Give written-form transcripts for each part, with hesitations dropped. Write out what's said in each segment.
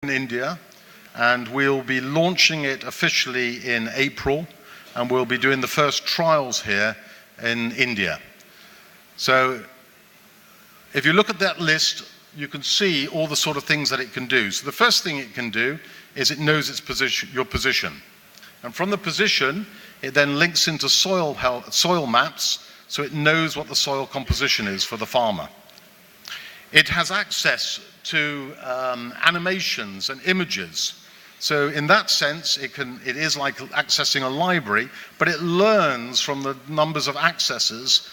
in India, and we'll be launching it officially in April, and we'll be doing the first trials here in India. So if you look at that list, you can see all the sort of things that it can do. So the first thing it can do is it knows its position, your position. And from the position, it then links into soil maps, so it knows what the soil composition is for the farmer. It has access to animations and images. So in that sense, it is like accessing a library, but it learns from the numbers of accesses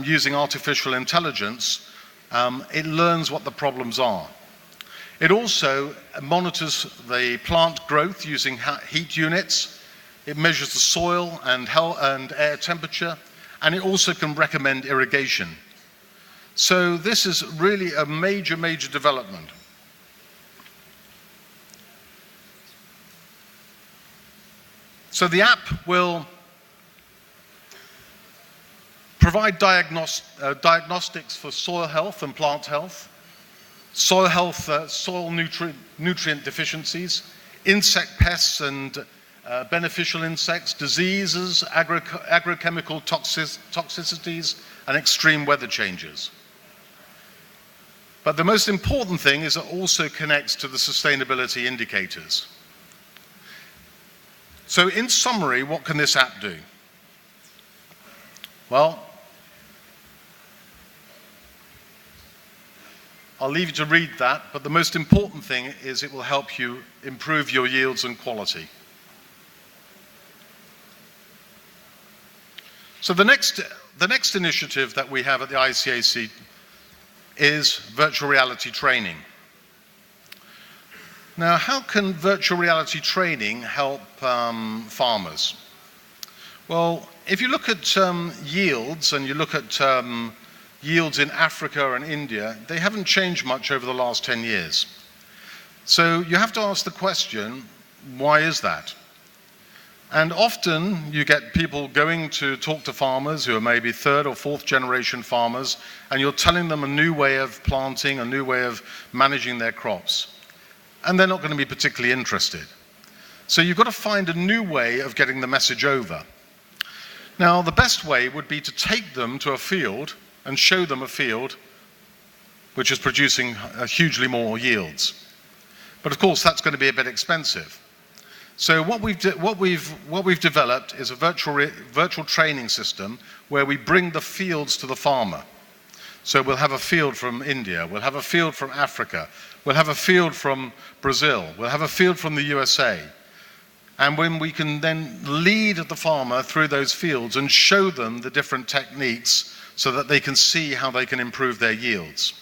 using artificial intelligence. It learns what the problems are. It also monitors the plant growth using heat units. It measures the soil and air temperature, and it also can recommend irrigation. So this is really a major, major development. So the app will provide diagnostics for soil health and plant health, soil health, soil nutrient deficiencies, insect pests and beneficial insects, diseases, agrochemical toxicities, and extreme weather changes. But the most important thing is it also connects to the sustainability indicators. So in summary, what can this app do? Well, I'll leave you to read that, but the most important thing is it will help you improve your yields and quality. So the next initiative that we have at the ICAC is virtual reality training. Now, how can virtual reality training help farmers? Well, if you look at yields, and you look at yields in Africa and India, they haven't changed much over the last 10 years. So you have to ask the question, why is that? And often you get people going to talk to farmers who are maybe third or fourth generation farmers, and you're telling them a new way of planting, a new way of managing their crops. And they're not going to be particularly interested. So you've got to find a new way of getting the message over. Now, the best way would be to take them to a field and show them a field which is producing hugely more yields. But of course, that's going to be a bit expensive. So what we've developed is a virtual training system where we bring the fields to the farmer. So we'll have a field from India, we'll have a field from Africa, we'll have a field from Brazil, we'll have a field from the USA. And when we can then lead the farmer through those fields and show them the different techniques so that they can see how they can improve their yields.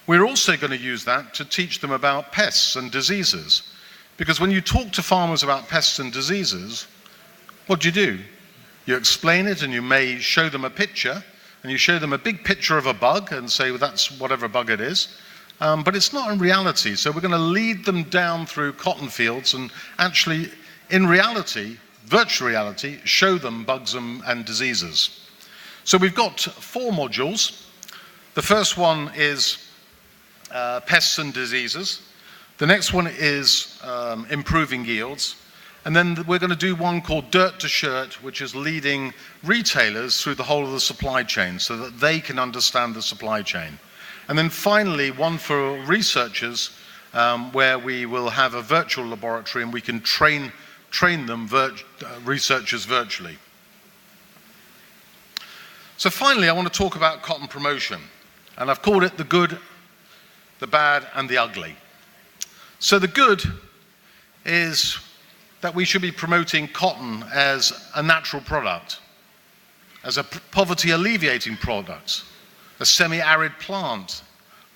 We're also going to use that to teach them about pests and diseases. Because when you talk to farmers about pests and diseases, what do? You explain it, and you may show them a picture, and you show them a big picture of a bug and say, well, that's whatever bug it is. But it's not in reality. So we're going to lead them down through cotton fields and actually, in reality, virtual reality, show them bugs and diseases. So we've got 4 modules. The first one is pests and diseases. The next one is improving yields. And then we're going to do one called Dirt to Shirt, which is leading retailers through the whole of the supply chain so that they can understand the supply chain. And then finally, one for researchers, where we will have a virtual laboratory and we can train them, researchers virtually. So finally, I want to talk about cotton promotion. And I've called it the good, the bad, and the ugly. So the good is that we should be promoting cotton as a natural product, as a poverty alleviating product, a semi-arid plant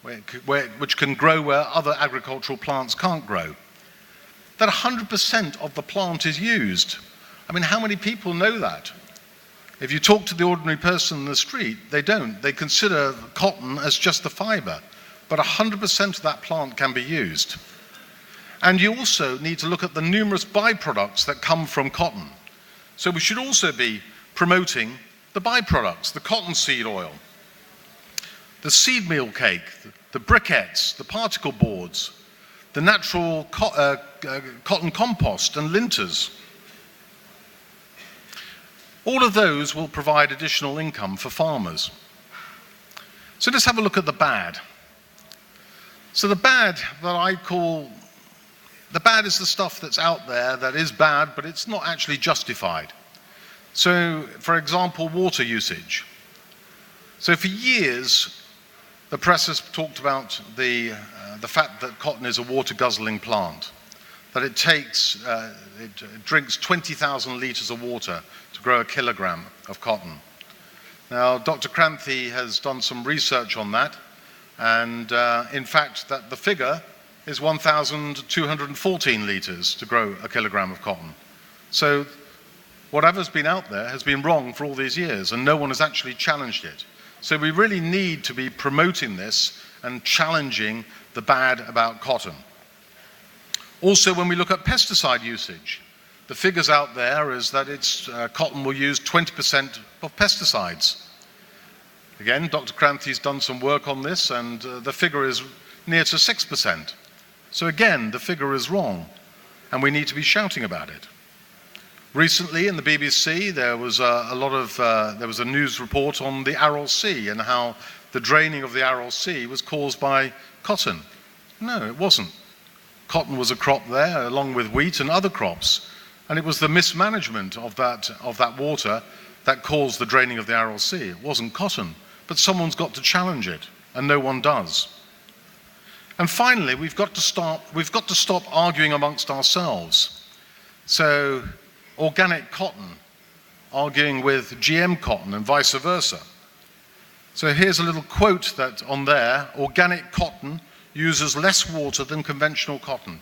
which can grow where other agricultural plants can't grow. That 100% of the plant is used. I mean, how many people know that? If you talk to the ordinary person in the street, they don't. They consider cotton as just the fiber, but 100% of that plant can be used. And you also need to look at the numerous byproducts that come from cotton. So we should also be promoting the byproducts, the cottonseed oil, the seed meal cake, the briquettes, the particle boards, the natural cotton compost and linters. All of those will provide additional income for farmers. So let's have a look at the bad. So the bad that I call, the bad is the stuff that's out there that is bad, but it's not actually justified. So, for example, water usage. So for years, the press has talked about the fact that cotton is a water-guzzling plant, that it drinks 20,000 litres of water to grow a kilogram of cotton. Now, Dr. Kranthi has done some research on that, and in fact, that the figure is 1,214 litres to grow a kilogram of cotton. So whatever's been out there has been wrong for all these years, and no one has actually challenged it. So we really need to be promoting this and challenging the bad about cotton. Also, when we look at pesticide usage, the figures out there is that cotton will use 20% of pesticides. Again, Dr. Kranthi's done some work on this, and the figure is near to 6%. So again, the figure is wrong, and we need to be shouting about it. Recently, in the BBC, there was a news report on the Aral Sea and how the draining of the Aral Sea was caused by cotton. No, it wasn't. Cotton was a crop there, along with wheat and other crops, and it was the mismanagement of that water that caused the draining of the Aral Sea. It wasn't cotton, but someone's got to challenge it, and no one does. And finally, we've got to stop arguing amongst ourselves. So, organic cotton arguing with GM cotton and vice versa. So here's a little quote that on there: organic cotton uses less water than conventional cotton.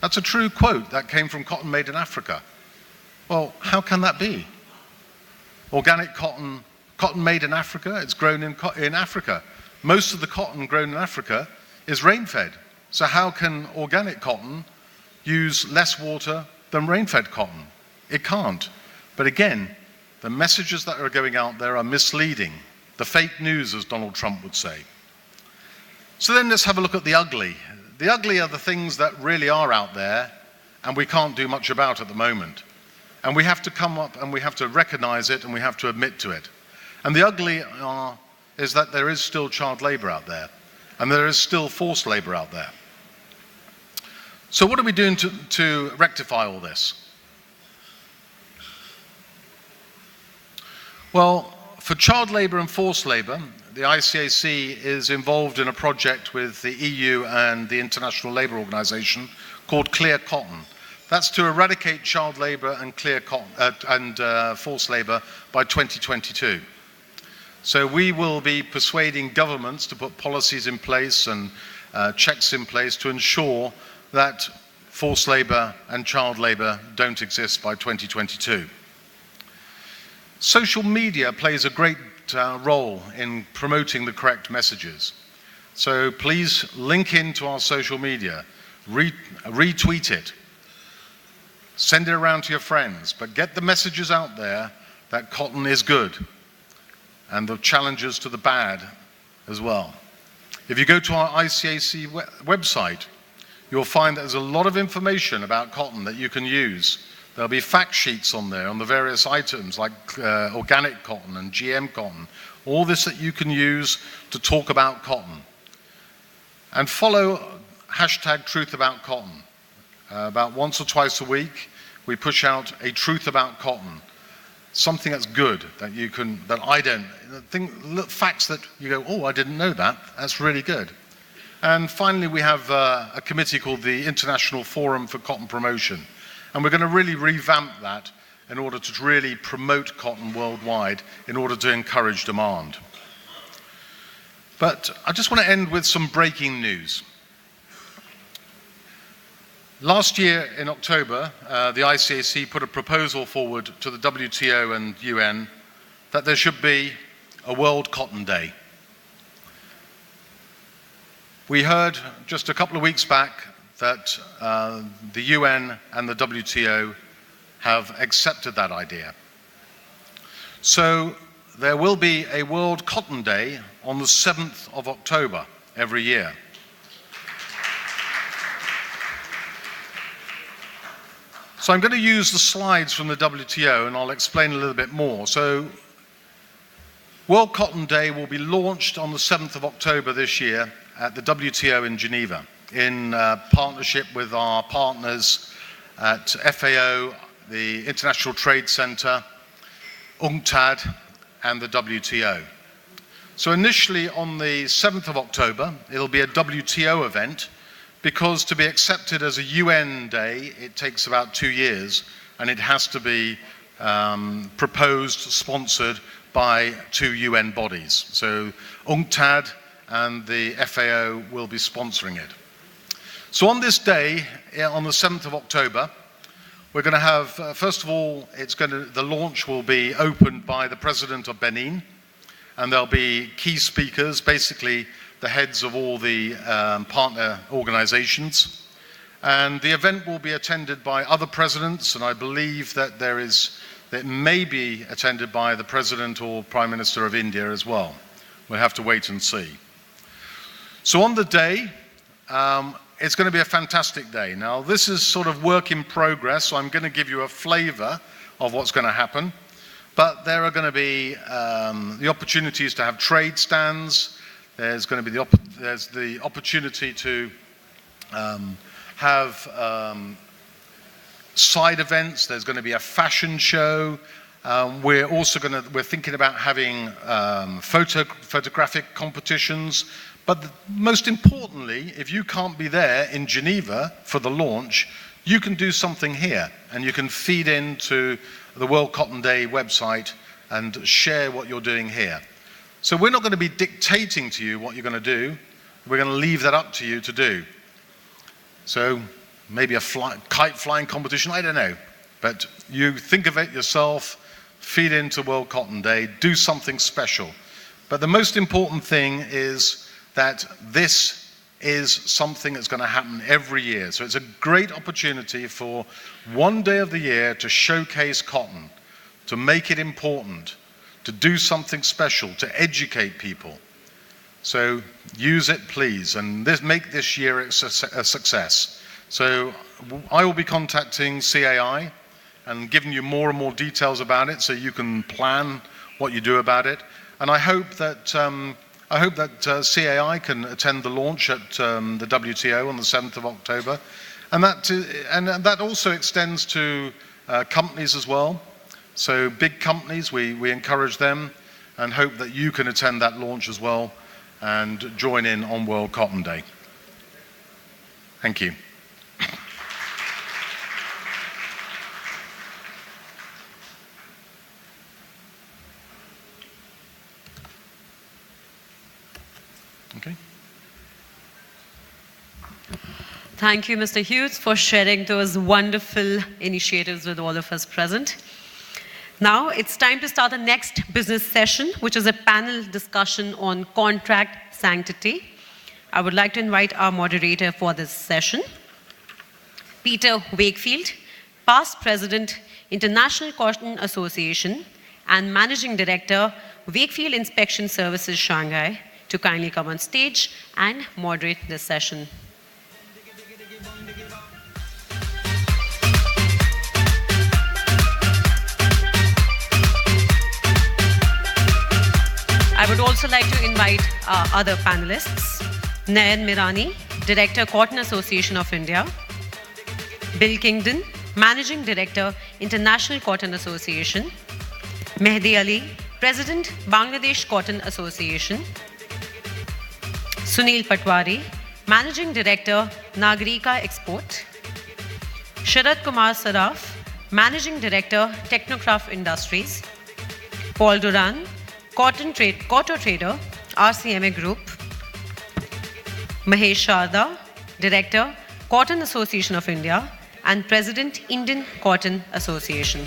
That's a true quote. That came from Cotton Made in Africa. Well, how can that be? Organic cotton made in Africa, it's grown in Africa. Most of the cotton grown in Africa is rain-fed. So how can organic cotton use less water than rain-fed cotton? It can't. But again, the messages that are going out there are misleading. The fake news, as Donald Trump would say. So then let's have a look at the ugly. The ugly are the things that really are out there and we can't do much about at the moment. And we have to come up and we have to recognize it and we have to admit to it. And the ugly is that there is still child labor out there and there is still forced labor out there. So what are we doing to rectify all this? Well, for child labor and forced labor, the ICAC is involved in a project with the EU and the International Labour Organization called Clear Cotton. That's to eradicate child labor and forced labor by 2022. So we will be persuading governments to put policies in place and checks in place to ensure that forced labor and child labor don't exist by 2022. Social media plays a great role in promoting the correct messages. So please link into our social media, retweet it, send it around to your friends, but get the messages out there that cotton is good and the challenges to the bad as well. If you go to our ICAC website, you'll find that there's a lot of information about cotton that you can use. There'll be fact sheets on there on the various items like organic cotton and GM cotton, all this that you can use to talk about cotton. And follow #TruthAboutCotton. About once or twice a week, we push out a truth about cotton, something that's good that you can, facts that you go, oh, I didn't know that. That's really good. And finally, we have a committee called the International Forum for Cotton Promotion. And we're going to really revamp that in order to really promote cotton worldwide in order to encourage demand. But I just want to end with some breaking news. Last year in October, the ICAC put a proposal forward to the WTO and UN that there should be a World Cotton Day. We heard just a couple of weeks back that the UN and the WTO have accepted that idea. So there will be a World Cotton Day on the 7th of October every year. So I'm going to use the slides from the WTO and I'll explain a little bit more. So World Cotton Day will be launched on the 7th of October this year at the WTO in Geneva in partnership with our partners at FAO, the International Trade Center, UNCTAD and the WTO. So initially on the 7th of October, it'll be a WTO event because to be accepted as a UN day, it takes about 2 years and it has to be proposed, sponsored by 2 UN bodies. So UNCTAD and the FAO will be sponsoring it. So on this day, on the 7th of October, we're going to have, first of all, the launch will be opened by the President of Benin, and there'll be key speakers, basically the heads of all the partner organizations. And the event will be attended by other presidents, and I believe that it may be attended by the President or Prime Minister of India as well. We'll have to wait and see. So on the day, it's going to be a fantastic day. Now, this is sort of work in progress, so I'm going to give you a flavor of what's going to happen. But there are going to be the opportunities to have trade stands. There's going to be the opportunity to have side events. There's going to be a fashion show. We're thinking about having photographic competitions. But most importantly, if you can't be there in Geneva for the launch, you can do something here, and you can feed into the World Cotton Day website and share what you're doing here. So we're not going to be dictating to you what you're going to do. We're going to leave that up to you to do. So maybe a kite flying competition, I don't know. But you think of it yourself, feed into World Cotton Day, do something special. But the most important thing is that this is something that's going to happen every year. So it's a great opportunity for one day of the year to showcase cotton, to make it important, to do something special, to educate people. So use it, please, and make this year a success. So I will be contacting CAI and giving you more and more details about it so you can plan what you do about it. And I hope that CAI can attend the launch at the WTO on the 7th of October. And that also extends to companies as well. So big companies, we encourage them and hope that you can attend that launch as well and join in on World Cotton Day. Thank you. Okay. Thank you, Mr. Hughes, for sharing those wonderful initiatives with all of us present. Now it's time to start the next business session, which is a panel discussion on contract sanctity. I would like to invite our moderator for this session, Peter Wakefield, past President, International Cotton Association, and Managing Director, Wakefield Inspection Services, Shanghai, to kindly come on stage and moderate this session. I would also like to invite our other panelists, Nayan Mirani, Director, Cotton Association of India, Bill Kingdon, Managing Director, International Cotton Association, Mehdi Ali, President, Bangladesh Cotton Association, Sunil Patwari, Managing Director, Nagarika Export, Sharad Kumar Saraf, Managing Director, Technocraft Industries, Paul Duran, Cotton Trader, RCMA Group, Mahesh Sharda, Director, Cotton Association of India, and President, Indian Cotton Association.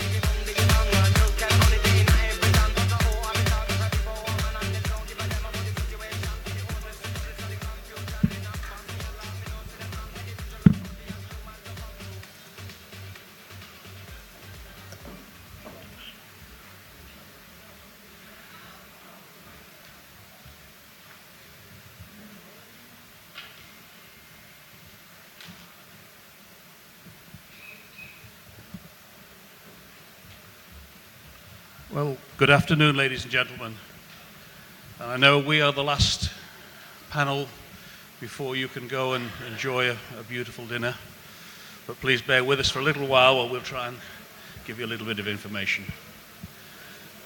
Well, good afternoon, ladies and gentlemen. And I know we are the last panel before you can go and enjoy a beautiful dinner. But please bear with us for a little while we'll try and give you a little bit of information.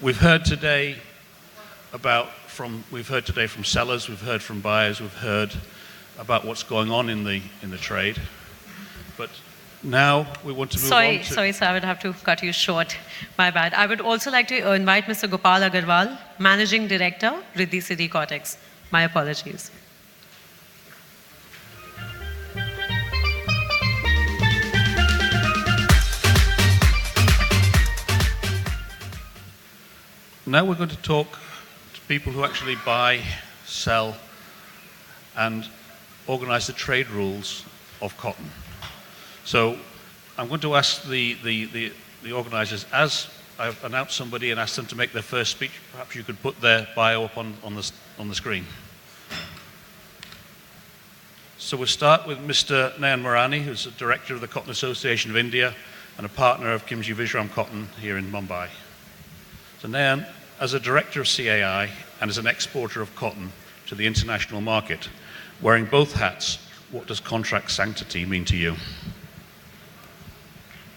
We've heard today from sellers, we've heard from buyers, we've heard about what's going on in the trade. But now we want to move on to... Sorry, sir, I would have to cut you short. My bad. I would also like to invite Mr. Gopal Agarwal, Managing Director, Riddhi City Cortex. My apologies. Now we're going to talk to people who actually buy, sell, and organize the trade rules of cotton. So I'm going to ask the organizers, as I've announced somebody and asked them to make their first speech, perhaps you could put their bio up on the screen. So we'll start with Mr. Nayan Marani, who's the Director of the Cotton Association of India and a partner of Kimchi Vishram Cotton here in Mumbai. So Nayan, as a Director of CAI and as an exporter of cotton to the international market, wearing both hats, what does contract sanctity mean to you?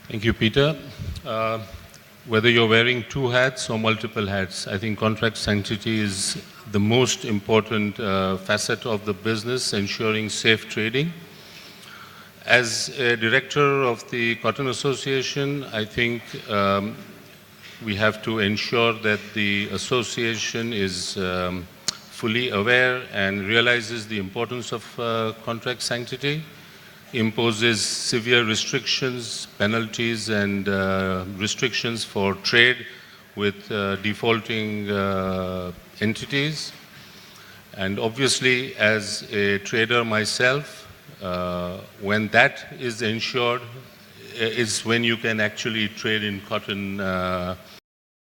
Thank you, Peter. Whether you're wearing two hats or multiple hats, I think contract sanctity is the most important facet of the business, ensuring safe trading. As a director of the Cotton Association, I think we have to ensure that the association is fully aware and realizes the importance of contract sanctity, imposes severe restrictions, penalties, and restrictions for trade with defaulting entities. And obviously, as a trader myself, when that is ensured, is when you can actually trade in cotton